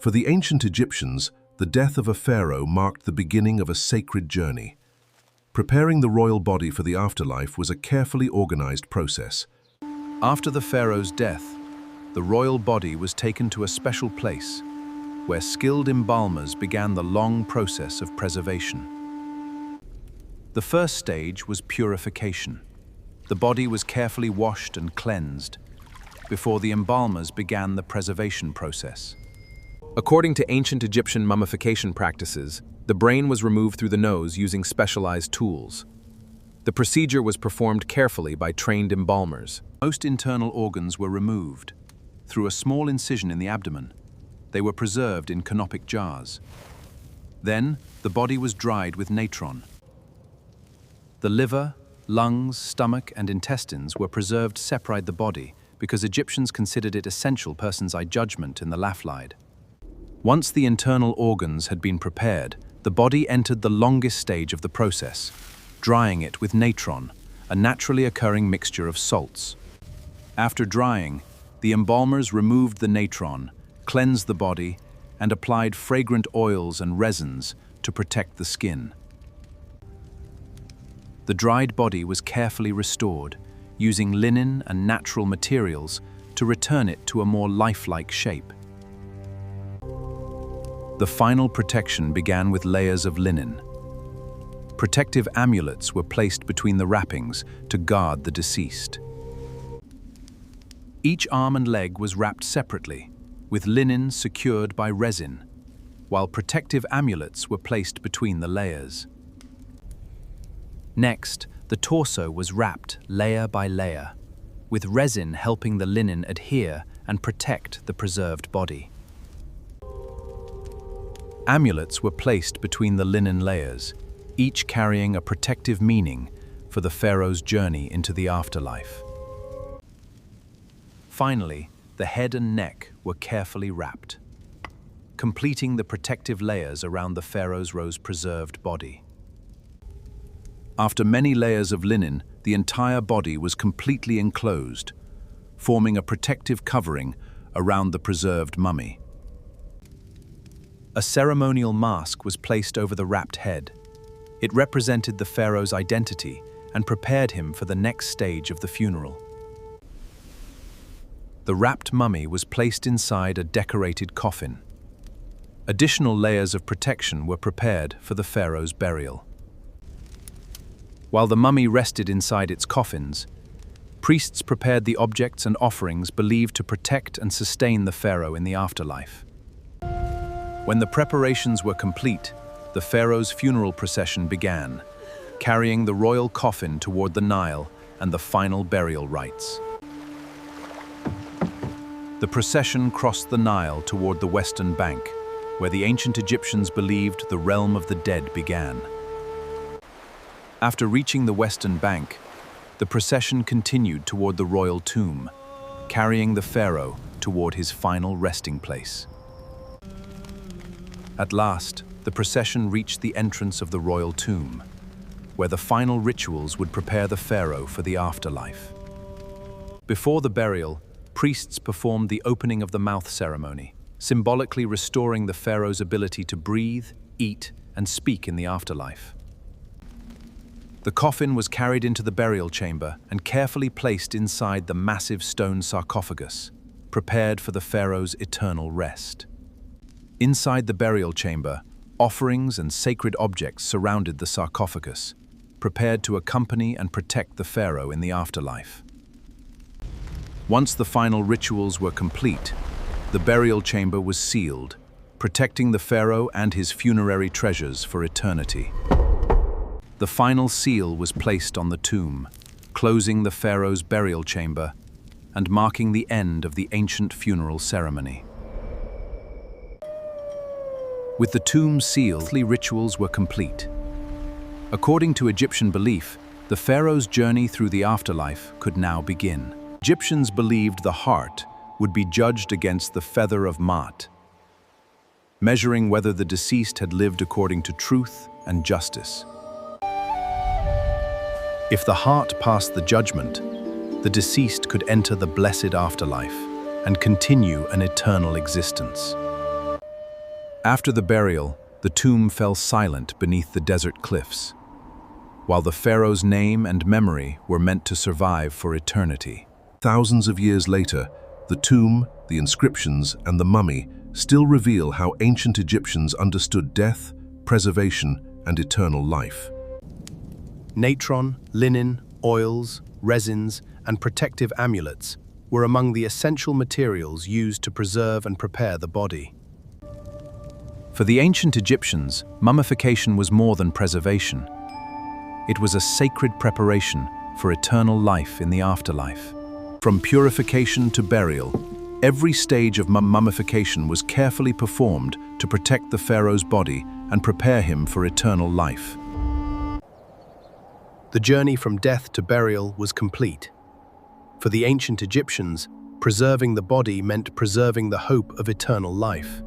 For the ancient Egyptians, the death of a pharaoh marked the beginning of a sacred journey. Preparing the royal body for the afterlife was a carefully organized process. After the pharaoh's death, the royal body was taken to a special place, where skilled embalmers began the long process of preservation. The first stage was purification. The body was carefully washed and cleansed before the embalmers began the preservation process. According to ancient Egyptian mummification practices, the brain was removed through the nose using specialized tools. The procedure was performed carefully by trained embalmers. Most internal organs were removed through a small incision in the abdomen. They were preserved in canopic jars. Then, the body was dried with natron. The liver, lungs, stomach, and intestines were preserved separate the body because Egyptians considered it essential person's eye judgment in the laflide. Once the internal organs had been prepared, the body entered the longest stage of the process, drying it with natron, a naturally occurring mixture of salts. After drying, the embalmers removed the natron, cleansed the body, and applied fragrant oils and resins to protect the skin. The dried body was carefully restored, using linen and natural materials to return it to a more lifelike shape. The final protection began with layers of linen. Protective amulets were placed between the wrappings to guard the deceased. Each arm and leg was wrapped separately, with linen secured by resin, while protective amulets were placed between the layers. Next, the torso was wrapped layer by layer, with resin helping the linen adhere and protect the preserved body. Amulets were placed between the linen layers, each carrying a protective meaning for the pharaoh's journey into the afterlife. Finally, the head and neck were carefully wrapped, completing the protective layers around the pharaoh's preserved body. After many layers of linen, the entire body was completely enclosed, forming a protective covering around the preserved mummy. A ceremonial mask was placed over the wrapped head. It represented the pharaoh's identity and prepared him for the next stage of the funeral. The wrapped mummy was placed inside a decorated coffin. Additional layers of protection were prepared for the pharaoh's burial. While the mummy rested inside its coffins, priests prepared the objects and offerings believed to protect and sustain the pharaoh in the afterlife. When the preparations were complete, the pharaoh's funeral procession began, carrying the royal coffin toward the Nile and the final burial rites. The procession crossed the Nile toward the western bank, where the ancient Egyptians believed the realm of the dead began. After reaching the western bank, the procession continued toward the royal tomb, carrying the pharaoh toward his final resting place. At last, the procession reached the entrance of the royal tomb, where the final rituals would prepare the pharaoh for the afterlife. Before the burial, priests performed the opening of the mouth ceremony, symbolically restoring the pharaoh's ability to breathe, eat, and speak in the afterlife. The coffin was carried into the burial chamber and carefully placed inside the massive stone sarcophagus, prepared for the pharaoh's eternal rest. Inside the burial chamber, offerings and sacred objects surrounded the sarcophagus, prepared to accompany and protect the pharaoh in the afterlife. Once the final rituals were complete, the burial chamber was sealed, protecting the pharaoh and his funerary treasures for eternity. The final seal was placed on the tomb, closing the pharaoh's burial chamber and marking the end of the ancient funeral ceremony. With the tomb sealed, rituals were complete. According to Egyptian belief, the pharaoh's journey through the afterlife could now begin. Egyptians believed the heart would be judged against the feather of Maat, measuring whether the deceased had lived according to truth and justice. If the heart passed the judgment, the deceased could enter the blessed afterlife and continue an eternal existence. After the burial, the tomb fell silent beneath the desert cliffs, while the pharaoh's name and memory were meant to survive for eternity. Thousands of years later, the tomb, the inscriptions, and the mummy still reveal how ancient Egyptians understood death, preservation, and eternal life. Natron, linen, oils, resins, and protective amulets were among the essential materials used to preserve and prepare the body. For the ancient Egyptians, mummification was more than preservation. It was a sacred preparation for eternal life in the afterlife. From purification to burial, every stage of mummification was carefully performed to protect the pharaoh's body and prepare him for eternal life. The journey from death to burial was complete. For the ancient Egyptians, preserving the body meant preserving the hope of eternal life.